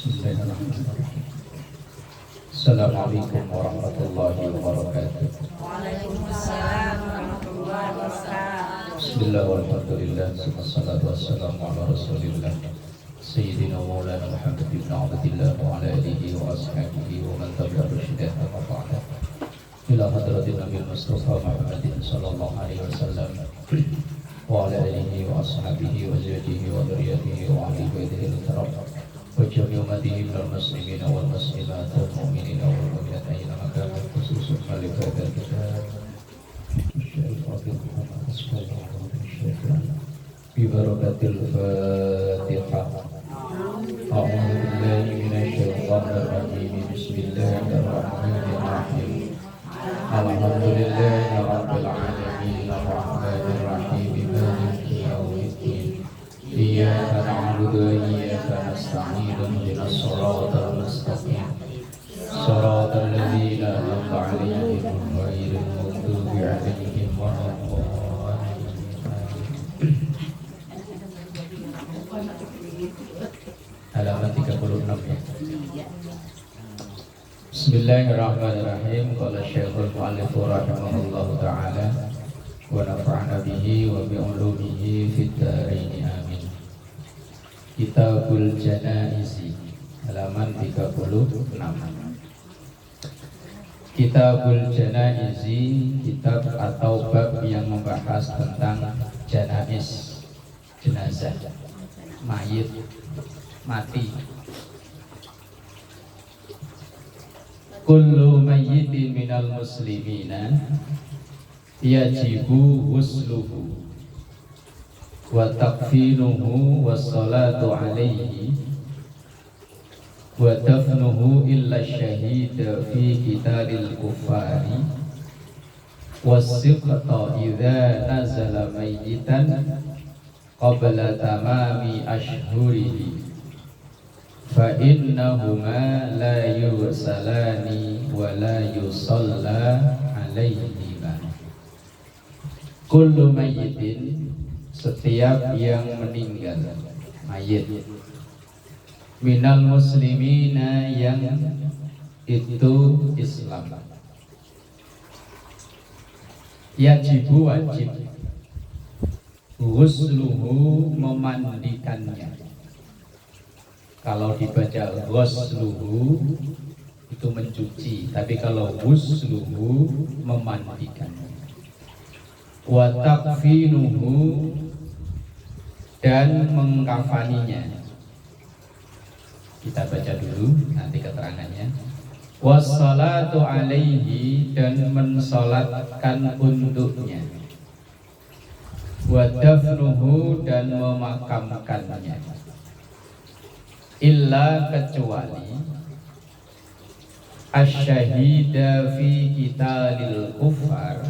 Bismillahirrahmanirrahim. Assalamualaikum warahmatullahi wabarakatuh. Waalaikumsalam warahmatullahi wabarakatuh. Bismillah walhamdulillah wassalatu wassalamu ala rasulillah Sayyidina Maulana Muhammad ibn Abdillah wa ala alihi wa ashabihi wa man tabi'ahu bisyiddah wa ba'da. Ila hadratin Nabi Mustafa Muhammadin sallallahu alaihi wasallam wa ala alihi wa ashabihi wa zawjihi wa dzurriyyatihi wa ahli baitihi al-kiram wa jami'i ummatihi minal muslimina wal muslimat wal mu'minina wal mu'minat aina makana khususun malik hadzal kitab Syekh Fadil Muhammad sallallahu alaihi wasallam bi barakatil Fatihah. A'udzu billahi minasyaitonir rajim. Bismillahirrahmanirrahim. Alhamdulillahi rabbil alamin arrahmanir rahim maliki yaumiddin. Iyyaka na'budu wa iyyaka nasta'in ihdinas siratal mustaqim. Siratal ladzina an'amta 'alaihim ghairil maghdubi 'alaihim waladdallin. Halaman 36 ya. Bismillahirrahmanirrahim. Qala Syekhul Mu'allif rahimahullahu ta'ala wa nafa'ana bihi wa bi ulumihi fid dharain amin. Kitabul Janaizi halaman 36. Kitabul Janaizi, kitab atau bab yang membahas tentang janais, jenazah, mayit, mati. Kullu mayyitin minal muslimina yajibu ghusluhu wa takfinuhu wassalatu alaihi wa dafnuhu illa syahida fi qitalil kuffari wasiqta idza nazala mayyitan qabla tamami ashhurihi fa innahuma la yusalani wa la yusalla alaihima. Kullu mayyitin, setiap yang meninggal, mayit, minal muslimina, yang itu Islam, yajibu, wajib, ghusluhu, memandikannya. Kalau dibaca ghusluhu itu mencuci, tapi kalau ghusluhu memandikannya. Wa takfinuhu, dan mengkafaninya. Kita baca dulu nanti keterangannya. Wassalatu alaihi, dan mensolatkan untuknya. Wa dafnuhu, dan memakamkannya. Illa, kecuali asyhida fi qitalil kuffar,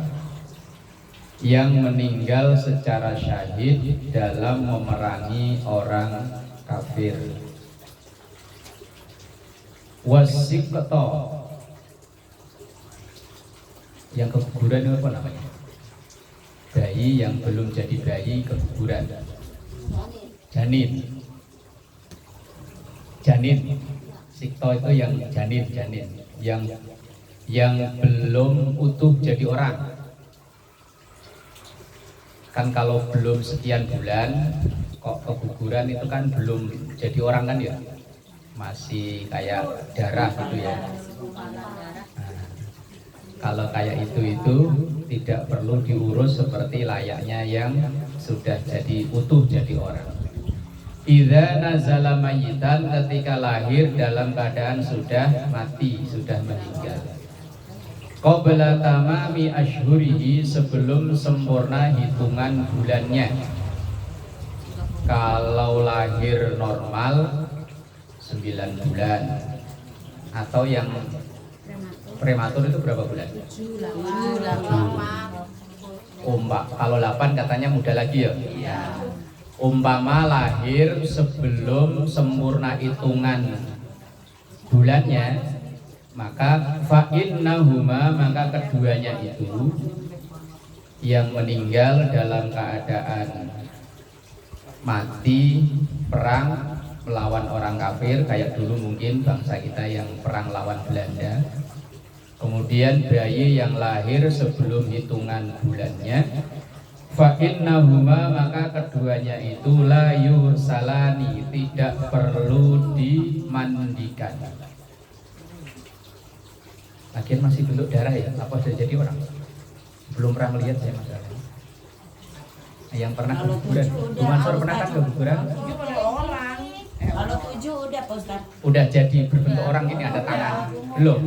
yang meninggal secara syahid dalam memerangi orang kafir. Wasiqta, yang keguguran itu apa namanya? Bayi yang belum jadi bayi keguguran. Janin. Sikto itu yang janin, yang belum utuh jadi orang. Kan kalau belum sekian bulan kok keguguran itu kan belum jadi orang kan ya, masih kayak darah gitu ya. Nah, kalau kayak itu tidak perlu diurus seperti layaknya yang sudah jadi utuh jadi orang. Idza nazala mayyitan, ketika lahir dalam keadaan sudah mati, sudah meninggal. Qabla tamami ashhurihi, sebelum sempurna hitungan bulannya. Kalau lahir normal 9 bulan, atau yang prematur itu berapa bulan? 7. Kalau 8 katanya muda lagi ya? Iya. Umpama lahir sebelum sempurna hitungan bulannya, maka fa'innahuma, maka keduanya itu, yang meninggal dalam keadaan mati perang melawan orang kafir, kayak dulu mungkin bangsa kita yang perang lawan Belanda. Kemudian bayi yang lahir sebelum hitungan bulannya, fa innahuma, maka keduanya itu la yusalani, tidak perlu dimandikan. Lagian masih bentuk darah ya, apa sudah jadi orang? Belum pernah melihat saya masalahnya. Yang pernah keguguran, Bu Mansur pernah kan keguguran? Kalau 7 udah Pak Ustaz. Udah jadi berbentuk orang ini, ada tangan. Belum?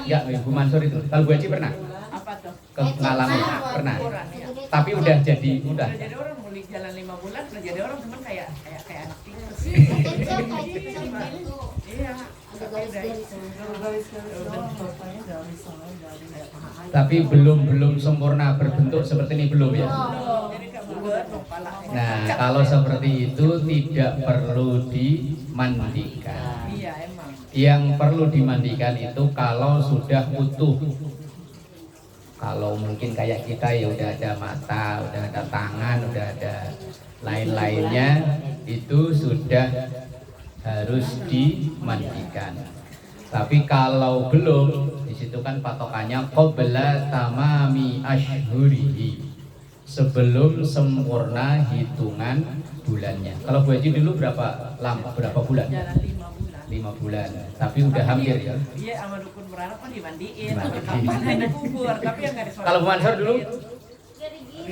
Enggak, Bu Mansur itu. Kalau Bu Haji pernah? Apa tuh? Ngalamin? Pernah. Ukuran, ya. Tapi udah jadi, udah. Udah jadi orang mulai jalan 5 bulan, udah jadi orang cuman kayak anak tikus. Iya. Tapi belum sempurna berbentuk seperti ini, belum ya? Jadi kayak bulat palanya. Nah, kalau seperti itu tidak perlu dimandikan. Iya emang. Yang perlu dimandikan itu kalau sudah utuh. Kalau mungkin kayak kita ya udah ada mata, udah ada tangan, udah ada lain-lainnya, itu sudah harus dimandikan. Tapi kalau belum, di situ kan patokannya qabla tamami ashhurihi, sebelum sempurna hitungan bulannya. Kalau Bu Haji dulu berapa bulan? Jalan 5 bulan. 5 bulan. Tapi udah hampir ya. Iya, sama dukun beranak kan dimandiin. Dimandiin. Kapan dikubur, tapi yang nggak disolat. Kalau Bu Mansur dulu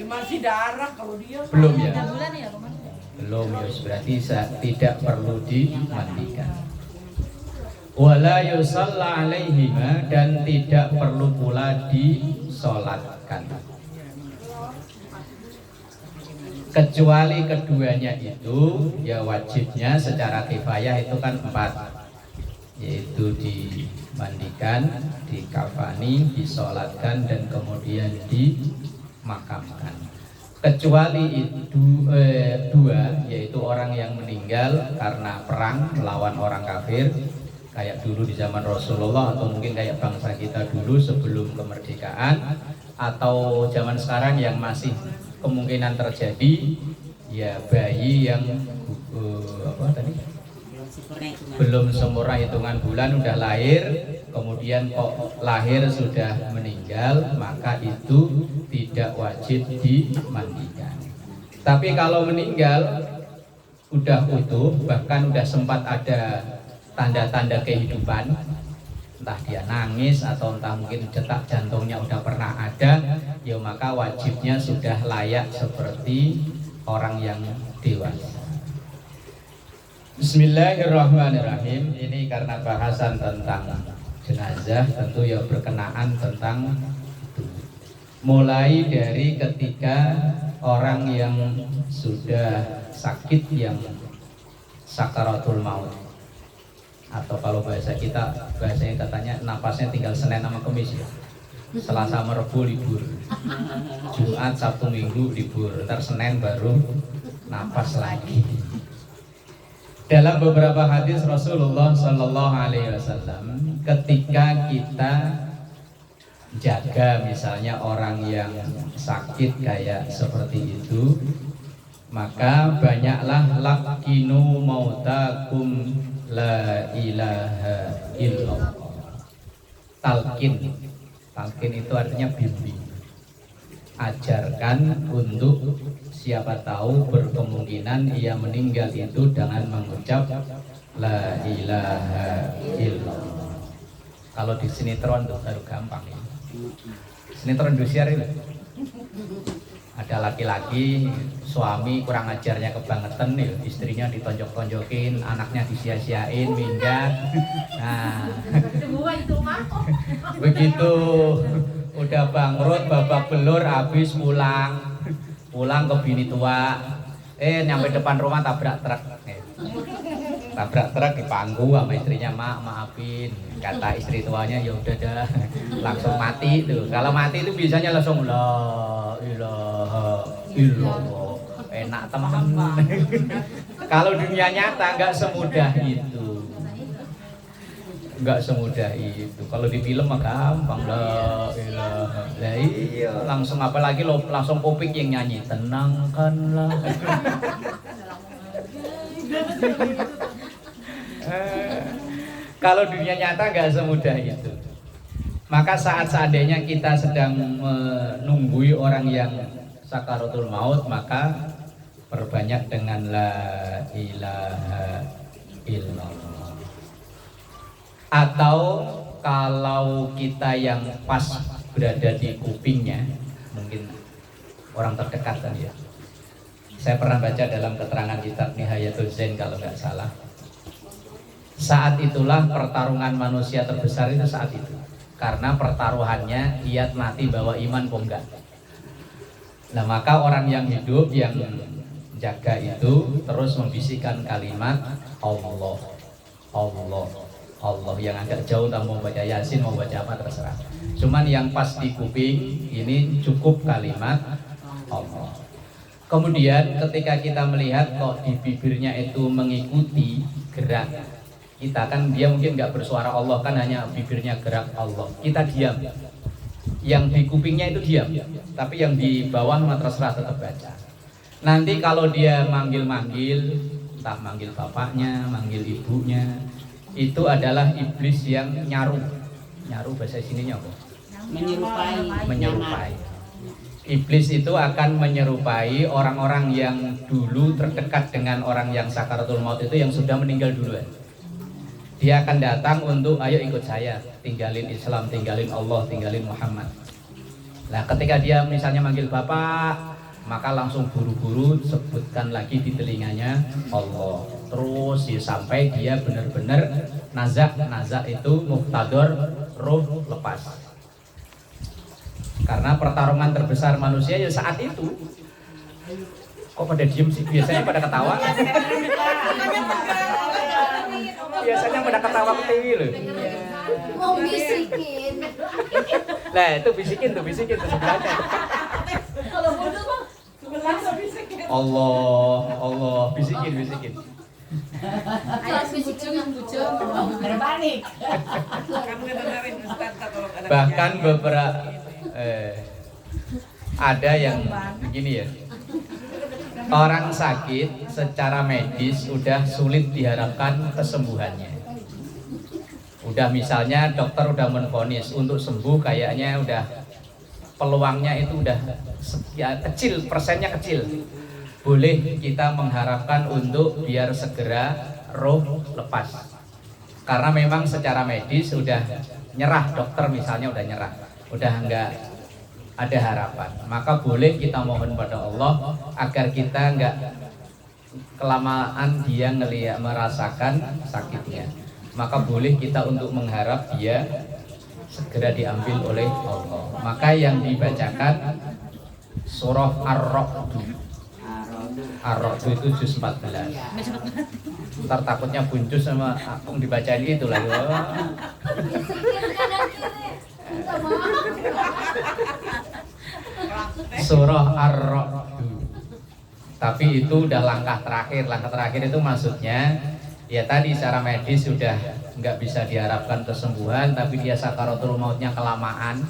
masih darah kalau dia. belum ya? Bulan ya, Pak? Belum ya, berarti tidak perlu dimandikan. Wala yusalla alaihima, dan tidak perlu pula disolatkan. Kecuali keduanya itu ya wajibnya secara kifayah itu kan 4, yaitu dimandikan, dikafani, disolatkan, dan kemudian dimakamkan. Kecuali itu 2, yaitu orang yang meninggal karena perang melawan orang kafir, kayak dulu di zaman Rasulullah, atau mungkin kayak bangsa kita dulu sebelum kemerdekaan, atau zaman sekarang yang masih kemungkinan terjadi, ya bayi yang belum sempurna hitungan bulan, udah lahir, kemudian kok lahir sudah meninggal, maka itu tidak wajib dimandikan. Tapi kalau meninggal udah utuh, bahkan udah sempat ada tanda-tanda kehidupan, entah dia nangis atau entah mungkin detak jantungnya udah pernah ada, ya maka wajibnya sudah layak seperti orang yang dewasa. Bismillahirrahmanirrahim. Ini karena bahasan tentang jenazah, tentu ya berkenaan tentang itu. Mulai dari ketika orang yang sudah sakit, yang sakaratul maut, atau kalau bahasa kita, bahasanya katanya napasnya tinggal Senin sama Kamis ya. Selasa Rabu libur, Jumat Sabtu Minggu libur, ntar Senin baru napas lagi. Dalam beberapa hadis Rasulullah Shallallahu Alaihi Wasallam, ketika kita jaga misalnya orang yang sakit kayak seperti itu, maka banyaklah lakinu mautakum la ilaha illallah. Talqin itu artinya bimbing, ajarkan untuk siapa tahu berkemungkinan ia meninggal itu dengan mengucap la ilaha illallah. Kalau di sinetron tuh baru gampang ya. Sinetron Indosiar itu ada laki-laki suami kurang ajarnya kebangetan nih, istrinya ditonjok-tonjokin, anaknya disia-siain, minggat. Nah, begitu udah bangkrut, babak belur, habis pulang ke bini tua, nyampe depan rumah tabrak truk. Tabrak truk di pangku sama istrinya, maafin. Kata istri tuanya, ya udah dah, langsung mati tuh. Kalau mati itu biasanya langsung la ilaha illallah. Enak teman. Kalau dunia nyata nggak semudah itu. Nggak semudah itu. Kalau di film mah gampang, la ilaha. Lah iya, langsung apalagi lo langsung Popik yang nyanyi, tenangkanlah. Kalau dunia nyata nggak semudah itu. Maka saat seandainya kita sedang menunggui orang yang sakaratul maut, maka perbanyak dengan la ilaha illallah. Atau kalau kita yang pas berada di kupingnya, mungkin orang terdekat kan ya. Saya pernah baca dalam keterangan kitab Nihayatul Zain kalau nggak salah. Saat itulah pertarungan manusia terbesar itu saat itu. Karena pertaruhannya giat mati bawa iman kok enggak. Nah maka orang yang hidup yang jaga itu terus membisikkan kalimat Allah, Allah, Allah. Yang agak jauh tak mau baca Yasin, mau baca apa terserah. Cuman yang pas di kuping ini cukup kalimat Allah. Kemudian ketika kita melihat kok di bibirnya itu mengikuti gerak kita, kan dia mungkin nggak bersuara Allah, kan hanya bibirnya gerak Allah, kita diam. Yang di kupingnya itu diam, tapi yang di bawah mah terserah tetap baca. Nanti kalau dia manggil-manggil, entah manggil bapaknya, manggil ibunya, itu adalah iblis yang nyaru bahasa sininya apa? Menyerupai. Iblis itu akan menyerupai orang-orang yang dulu terdekat dengan orang yang sakaratul maut itu, yang sudah meninggal duluan. Dia akan datang untuk ayo ikut saya, tinggalin Islam, tinggalin Allah, tinggalin Muhammad. Nah ketika dia misalnya manggil bapak, maka langsung buru-buru sebutkan lagi di telinganya Allah. Terus ya, sampai dia benar-benar nazak itu muktador, ruh lepas. Karena pertarungan terbesar manusia ya saat itu. Kok pada diem sih? Biasanya pada ketawa. Biasanya pada ketawa ketiwi loh. Mau bisikin. Nah itu bisikin tuh sebelahnya. Kalau bodoh mah Allah, bisikin. ayo bucung. Berbalik. Kamu dengerin Ustaz kalau ada Bahkan penyanyi. beberapa ada yang begini ya. Orang sakit secara medis udah sulit diharapkan kesembuhannya. Udah misalnya dokter udah menvonis untuk sembuh kayaknya udah peluangnya itu udah kecil, persennya kecil. Boleh kita mengharapkan untuk biar segera roh lepas. Karena memang secara medis udah nyerah, dokter misalnya udah nyerah, udah enggak ada harapan. Maka boleh kita mohon pada Allah agar kita enggak kelamaan dia merasakan sakitnya. Maka boleh kita untuk mengharap dia segera diambil oleh Allah. Maka yang dibacakan surah Ar-Ra'd. Ar-Ra'd itu juz 14. Ntar takutnya buncus sama akung dibacain itu lah. Surah Ar-Ra'd. Tapi itu udah langkah terakhir. Langkah terakhir itu maksudnya ya tadi secara medis sudah nggak bisa diharapkan kesembuhan, tapi dia sakaratul mautnya kelamaan.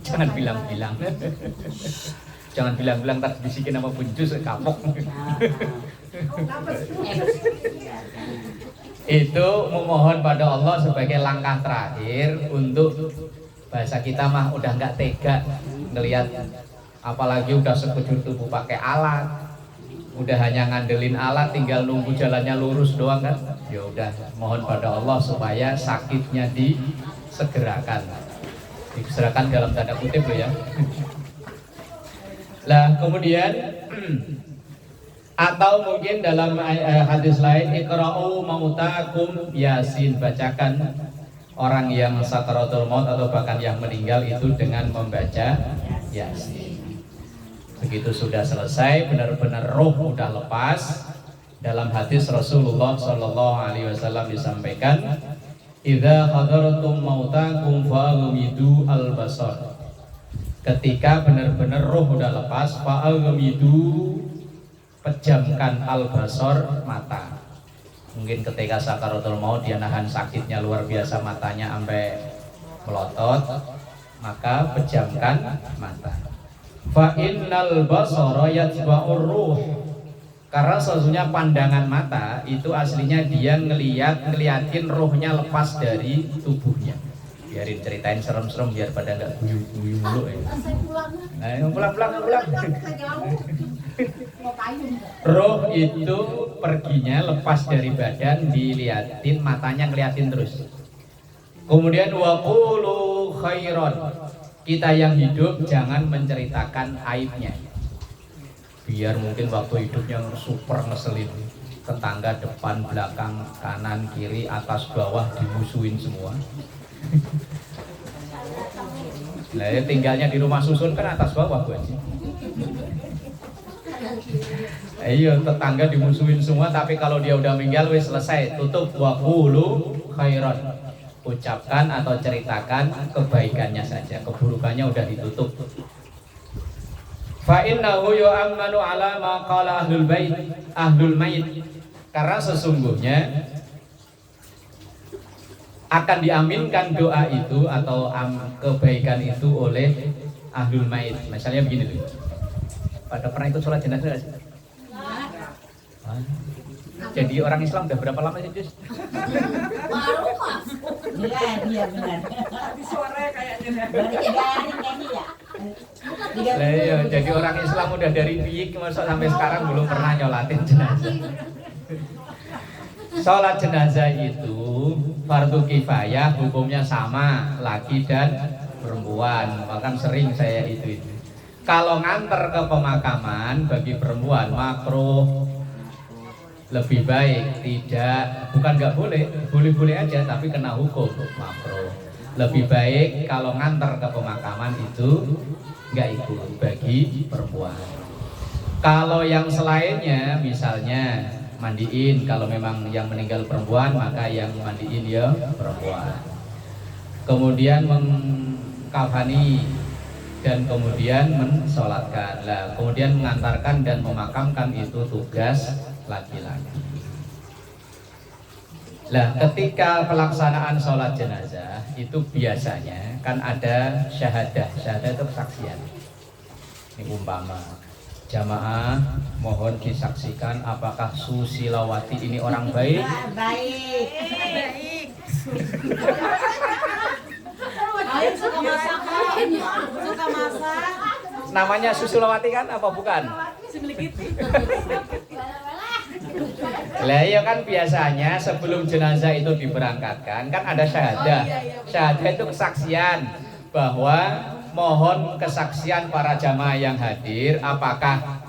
Jangan bilang-bilang. Jangan bilang-bilang tak bisikin sama buncus kapok. Itu memohon pada Allah sebagai langkah terakhir untuk bahasa kita mah udah nggak tega ngelihat, apalagi udah sekujur tubuh pakai alat, udah hanya ngandelin alat, tinggal nunggu jalannya lurus doang kan. Ya udah mohon pada Allah supaya sakitnya disegerakan dalam tanda kutip loh ya. Lah kemudian atau mungkin dalam hadis lain, iqra'u mautakum Yasin, bacakan orang yang sakaratul maut atau bahkan yang meninggal itu dengan membaca Yasin. Begitu sudah selesai, benar-benar roh udah lepas. Dalam hadis Rasulullah Shallallahu Alaihi Wasallam disampaikan, idza hadaratum mautakum fa'ghmidu al-basar. Ketika benar-benar roh udah lepas, fa'ghmidu, pejamkan al-basar, mata. Mungkin ketika sakaratul maut dia nahan sakitnya luar biasa, matanya sampai melotot, maka pejamkan mata. Fa innal basara yatba'ur ruh, Karena sesungguhnya pandangan mata itu aslinya dia ngeliatin rohnya lepas dari tubuhnya. Biarin ceritain serem-serem biar pada nggak guyu-guyu mulu ya. Saya pulang. Nah, pulang. Jauh. Mau payung nggak? Roh itu perginya lepas dari badan, diliatin matanya ngeliatin terus. Kemudian waqulu khairon. Kita yang hidup jangan menceritakan aibnya. Biar mungkin waktu hidupnya super ngeselin, tetangga depan, belakang, kanan, kiri, atas, bawah dimusuhin semua. Nah, ya tinggalnya di rumah susun kan atas bawah Bu Haji. Iya, tetangga dimusuhin semua, tapi kalau dia udah meninggal wis selesai, tutup waqulu khairan. Ucapkan atau ceritakan kebaikannya saja, keburukannya udah ditutup. Fa innahu yu'ammanu ala ma qala ahlul mayit. Karena sesungguhnya akan diaminkan doa itu atau kebaikan itu oleh ahlul mayit. Misalnya begini tuh. Pada pernah ikut sholat jenazah nggak sih? Jadi orang Islam udah berapa lama sih, Jus? Baru masuk. Iya benar. Tapi suaranya kayaknya. Berarti 3 hari kayaknya ya. Lah iya, jadi orang Islam udah dari biik masa sampai sekarang belum pernah nyolatin jenazah. Sholat jenazah itu fardu kifayah, hukumnya sama laki dan perempuan. Bahkan sering saya itu. Kalau nganter ke pemakaman bagi perempuan makruh, lebih baik tidak, bukan nggak boleh, boleh-boleh aja, tapi kena hukum makruh. Lebih baik kalau nganter ke pemakaman itu nggak ikut bagi perempuan. Kalau yang selainnya, misalnya mandiin, kalau memang yang meninggal perempuan maka yang mandiin ya perempuan. Kemudian mengkafani dan kemudian mensolatkan. Lah, kemudian mengantarkan dan memakamkan itu tugas laki-laki. Lah, ketika pelaksanaan sholat jenazah itu biasanya kan ada syahadah. Syahadah itu kesaksian. Ini umpama jamaah mohon disaksikan apakah Susilawati ini orang baik. Baik. Ayo suka masak. Suka masak. Namanya Susilawati kan apa bukan? Lah iya kan biasanya sebelum jenazah itu diberangkatkan kan ada syahadah. Syahadah itu kesaksian bahwa mohon kesaksian para jamaah yang hadir apakah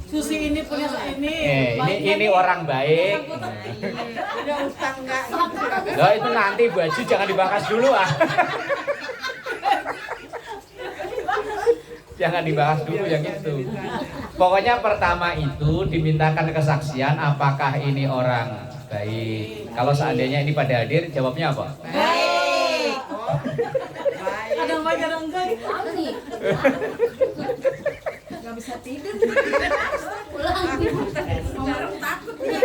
Susi ini punya ini. ini orang baik. Ada utang enggak? Loh itu nanti Bu Haji jangan dibahas dulu ah. Jangan dibahas dulu yang itu. Pokoknya pertama itu dimintakan kesaksian apakah ini orang baik. Kalau seandainya ini pada hadir jawabnya apa? Baik. Kadang baik kadang enggak. Apa nih? Enggak bisa tidur. Pulang. Sekarang takut nih.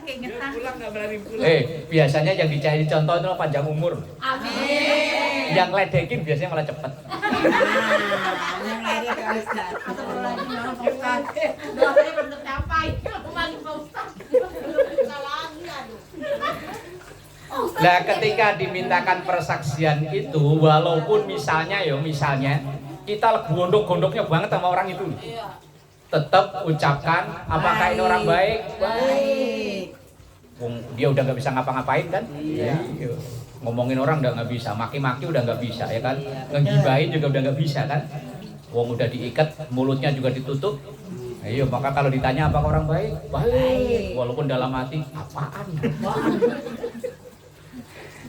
Keingetan. Pulang enggak berani pulang. Biasanya yang dicari contoh itu panjang umur. Amin. Yang ledekin biasanya malah cepet. Yang lari ke Ustaz. Doanya belum tercapai. Kembali Pak Ustaz. Belum lagi aduh. Nah ketika dimintakan persaksian itu walaupun misalnya kita gondok-gondoknya banget sama orang itu, tetap ucapkan apakah ini orang baik. Baik. Dia udah nggak bisa ngapa-ngapain kan? Iya. Ngomongin orang udah nggak bisa, maki-maki udah nggak bisa ya kan? Ngegibahin juga udah nggak bisa kan? Wong udah diikat, mulutnya juga ditutup. Ayo, maka kalau ditanya apakah orang baik? Baik. Walaupun dalam hati apaan?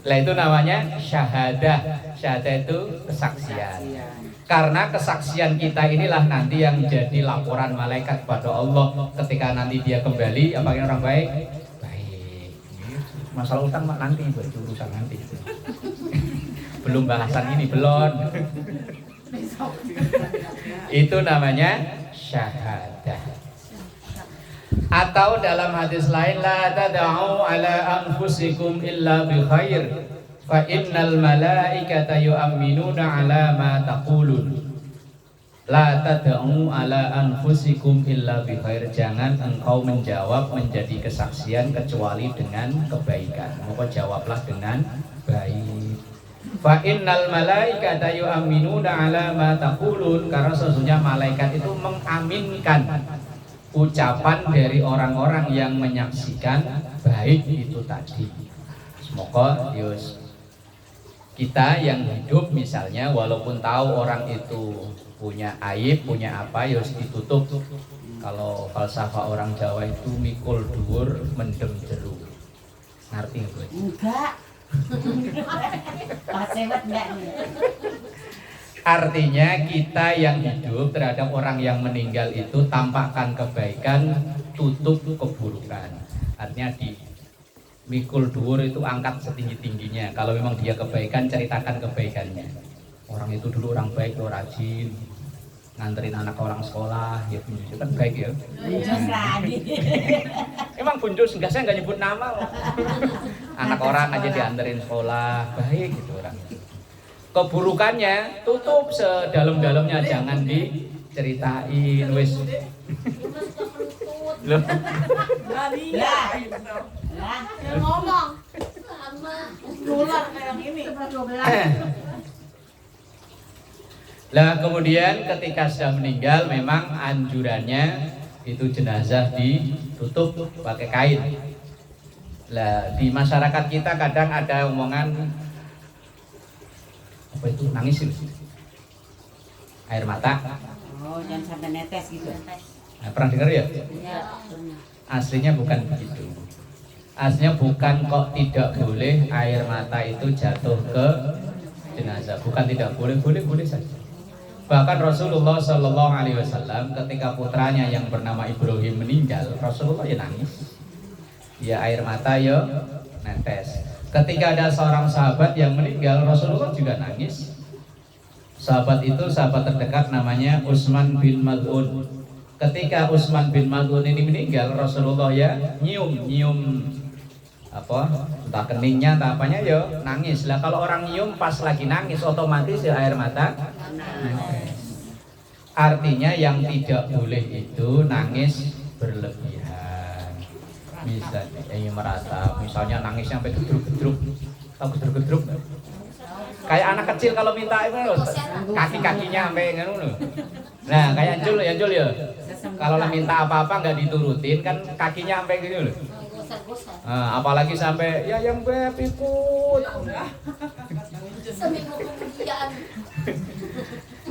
Lah itu namanya syahadah. Syahadah itu kesaksian. Karena kesaksian kita inilah nanti yang jadi laporan malaikat kepada Allah ketika nanti dia kembali apakah orang baik? Baik. Masalah utang nanti itu urusan nanti. Belum bahasan ini belum. Itu namanya syahadah. Atau dalam hadis lain la tad'u ala anfusikum illa bi khair fa innal malaikata yu'minuna ala ma taqulun. La tad'u ala anfusikum illa bi khair. Jangan engkau menjawab menjadi kesaksian kecuali dengan kebaikan. Maka jawablah dengan baik. Fa innal malaikata yu'minuna ala ma taqulun. Karena sesungguhnya malaikat itu mengaminkan ucapan dari orang-orang yang menyaksikan baik itu tadi. Semoga Yus kita yang hidup misalnya walaupun tahu orang itu punya aib, punya apa, Yus ditutup. Kalau falsafah orang Jawa itu mikul dhuwur mendem jeru. Ngerti nggak? Enggak. Pas lewat enggak nih. Artinya kita yang hidup terhadap orang yang meninggal itu tampakkan kebaikan, tutup keburukan. Artinya di mikul dhuwur itu angkat setinggi-tingginya. Kalau memang dia kebaikan, ceritakan kebaikannya. Orang itu dulu orang baik, lo rajin, nganterin anak orang sekolah, ya Bunjus kan baik ya. Bunjus lagi. Emang Bunjus enggak, saya nggak nyebut nama loh. Anak orang aja dianterin sekolah, baik gitu orang. Keburukannya tutup sedalam-dalamnya, jangan diceritain wis. Loh. Lah. Yang ngomong sama nular kayak gini. Lah kemudian ketika sudah meninggal memang anjurannya itu jenazah ditutup pakai kain. Lah di masyarakat kita kadang ada omongan apa itu nangis itu? Air mata. Oh, jangan sampai netes gitu. Nah, pernah dengar ya? Iya. Aslinya bukan begitu. Aslinya bukan kok tidak boleh air mata itu jatuh ke jenazah. Bukan tidak boleh, boleh saja. Bahkan Rasulullah Shallallahu Alaihi Wasallam ketika putranya yang bernama Ibrahim meninggal, Rasulullah ya nangis. Ya air mata ya netes. Ketika ada seorang sahabat yang meninggal, Rasulullah juga nangis. Sahabat itu sahabat terdekat namanya Utsman bin Maz'un. Ketika Utsman bin Maz'un ini meninggal, Rasulullah ya nyium apa entah keningnya entah apanya ya nangis. Lah kalau orang nyium pas lagi nangis otomatis ya air mata nangis. Artinya yang tidak boleh itu nangis berlebihan. Misalnya ingin merata, misalnya nangis sampai gedruk-gedruk, atau gedruk-gedruk. Kayak anak kecil kalau minta itu loh, kaki-kakinya sampai ngono loh. Nah, kayak Jul ya. Kalau minta apa-apa nggak diturutin kan kakinya sampai gini loh. Nah, apalagi sampai ya yang beb ikut. Seminggu kemudian.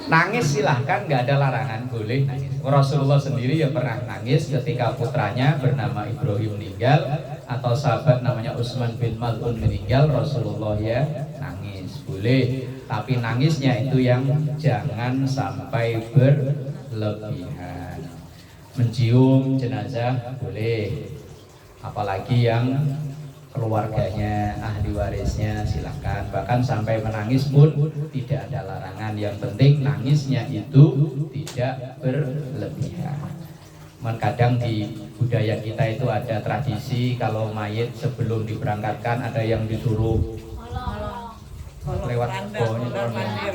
Nangis silahkan, nggak ada larangan, boleh nangis. Rasulullah sendiri ya pernah nangis ketika putranya bernama Ibrahim meninggal atau sahabat namanya Utsman bin Maz'un meninggal. Rasulullah ya nangis, boleh. Tapi nangisnya itu yang jangan sampai berlebihan. Mencium jenazah boleh, apalagi yang keluarganya, ahli warisnya silakan. Bahkan sampai menangis pun tidak ada larangan. Yang penting nangisnya itu tidak berlebihan. Kadang di budaya kita itu ada tradisi kalau mayit sebelum diberangkatkan ada yang disuruh lewat mandir.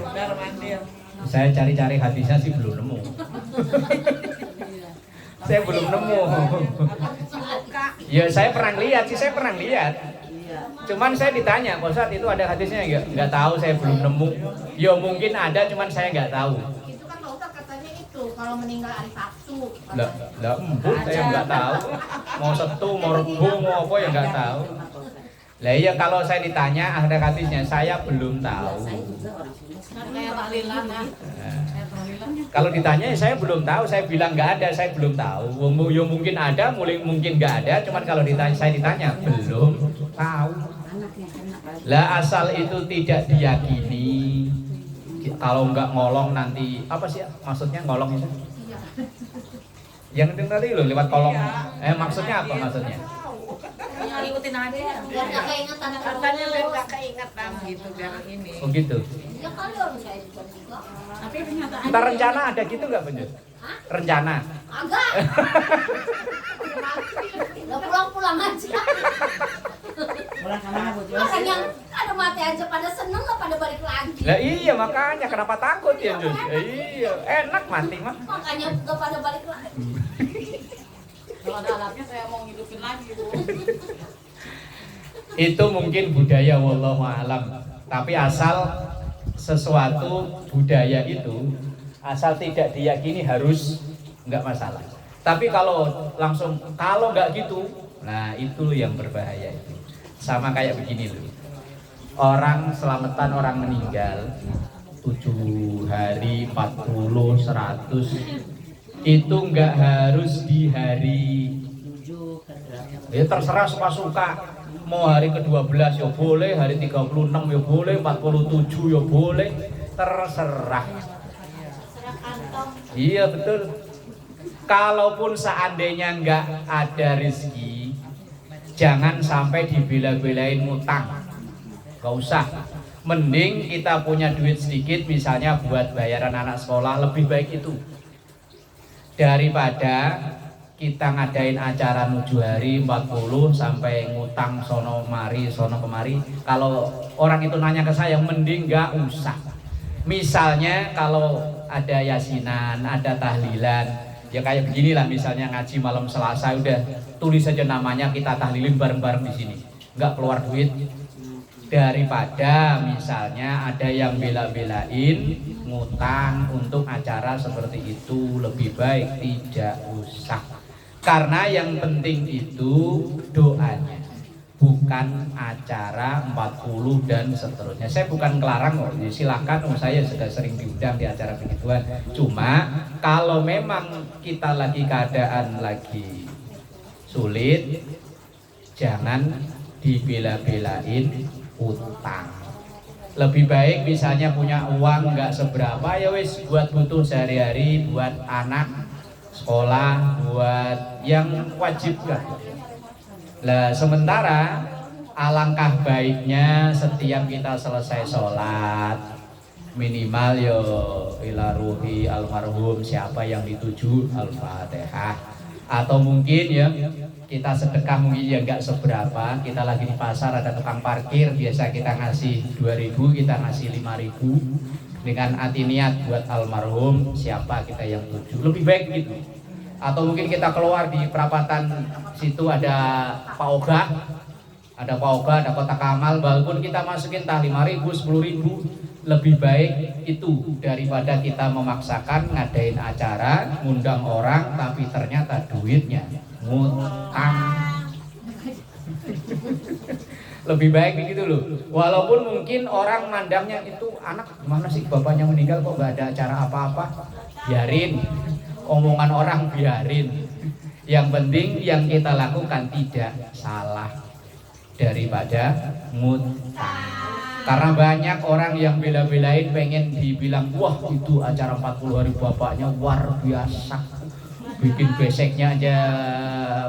Saya cari-cari hadisnya sih belum nemu. Saya belum nemu. Ya saya pernah lihat. Cuman saya ditanya, Pak Ustadz itu ada hadisnya nggak tahu, saya belum nemu. Ya mungkin ada, cuman saya nggak tahu. Itu kan Pak Ustadz katanya itu kalau meninggal hari Sabtu. Lah, saya nggak tahu. Mau Sabtu, mau Rebo, mau apa ya nggak tahu. Lah iya kalau saya ditanya ada hadisnya, saya belum tahu. Kayak Pak Lilan ya. Kalau ditanya saya belum tahu, saya bilang nggak ada, saya belum tahu. Ya mungkin ada, mungkin nggak ada, cuman kalau saya ditanya belum tahu. Lah asal itu tidak diyakini, kalau nggak ngolong nanti apa sih maksudnya ngolong itu? Yang penting tadi loh lewat kolong. Maksudnya apa maksudnya? Ikutin aja. Biar nggak keingatan. Katanya biar nggak keingatan gitu, biar ini. Oh gitu. Ya kali orang saya juga. Tapi ternyata Ntar rencana ada gitu nggak Penjut? Rencana? Agak. Nggak pulang-pulang aja. Pulang kemana Bu? Orang yang ada mati aja pada seneng lah pada balik lagi. Lah iya makanya kenapa takut ya Jus? Iya enak mati mah. Makanya gak pada balik lagi. Kalau ada alatnya saya mau ngidupin lagi, Bu. Itu mungkin budaya wallahu alam. Tapi asal sesuatu budaya itu asal tidak diyakini harus nggak masalah. Tapi kalau langsung kalau nggak gitu, nah itu yang berbahaya itu. Sama kayak begini loh. Orang selamatan orang meninggal 7 hari, 40, 100 itu nggak harus di hari ya terserah suka-suka. Mau hari ke-12 ya boleh, hari 36 ya boleh, 47 ya boleh, terserah. Iya betul. Kalaupun seandainya nggak ada rezeki, jangan sampai dibela-belain ngutang. Gak usah. Mending kita punya duit sedikit, misalnya buat bayaran anak sekolah, lebih baik itu daripada kita ngadain acara 7 hari 40 sampai ngutang sono kemari. Kalau orang itu nanya ke saya, mending nggak usah. Misalnya kalau ada yasinan, ada tahlilan, ya kayak beginilah misalnya ngaji malam Selasa, udah tulis saja namanya, kita tahlilin bareng-bareng di sini, nggak keluar duit. Daripada misalnya ada yang bela-belain ngutang untuk acara seperti itu, lebih baik tidak usah. Karena yang penting itu doanya, bukan acara 40 dan seterusnya. Saya bukan kelarang kok, silahkan, saya sudah sering diundang di acara begituan. Cuma kalau memang kita lagi keadaan lagi sulit, jangan dibela-belain utang. Lebih baik misalnya punya uang nggak seberapa, ya wis buat butuh sehari-hari, buat anak sekolah, buat yang wajib kan. Lah sementara alangkah baiknya setiap kita selesai sholat minimal yo ila ruhi almarhum siapa yang dituju al-fatihah, atau mungkin ya kita sedekah mungkin ya nggak seberapa. Kita lagi di pasar ada tukang parkir, biasa kita ngasih 2.000, kita ngasih 5.000 dengan hati niat buat almarhum siapa kita yang tuju, lebih baik gitu. Atau mungkin kita keluar di perapatan situ ada Pak Oga, ada kotak amal, walaupun kita masukin tah 5.000, 10.000, lebih baik itu daripada kita memaksakan ngadain acara, ngundang orang tapi ternyata duitnya ngutang. Lebih baik begitu loh. Walaupun mungkin orang mandangnya itu anak gimana sih bapaknya meninggal kok gak ada acara apa-apa, biarin omongan orang, biarin. Yang penting yang kita lakukan tidak salah daripada ngutang. Karena banyak orang yang bela-belain pengen dibilang wah itu acara 40 hari bapaknya luar biasa, bikin beseknya aja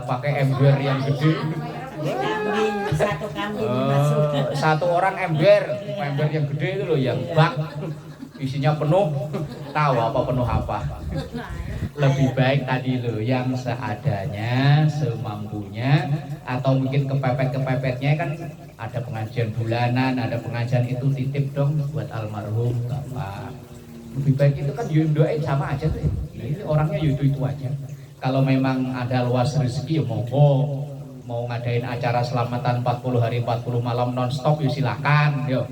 pakai ember yang gede. Satu orang ember yang gede itu loh, yang bak isinya penuh, tahu apa penuh apa. Lebih baik tadi loh yang seadanya, semampunya, atau mungkin kepepet-kepepetnya kan ada pengajian bulanan, ada pengajian itu titip dong buat almarhum bapak. Lebih baik itu kan doain sama aja tuh. Nah, ini orangnya itu aja. Kalau memang ada luas rezeki ya monggo, mau ngadain acara selamatan 40 hari 40 malam non-stop ya silakan yo.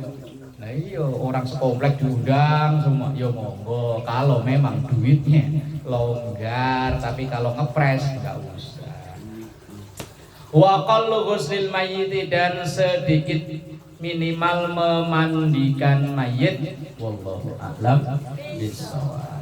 Nah iya orang sekomplek diundang semua yo monggo, kalau memang duitnya longgar. Tapi kalau ngepres nggak usah. Wa qallu ghuslil mayyit, dan sedikit minimal memandikan mayit, wallahu a'lam bishawab.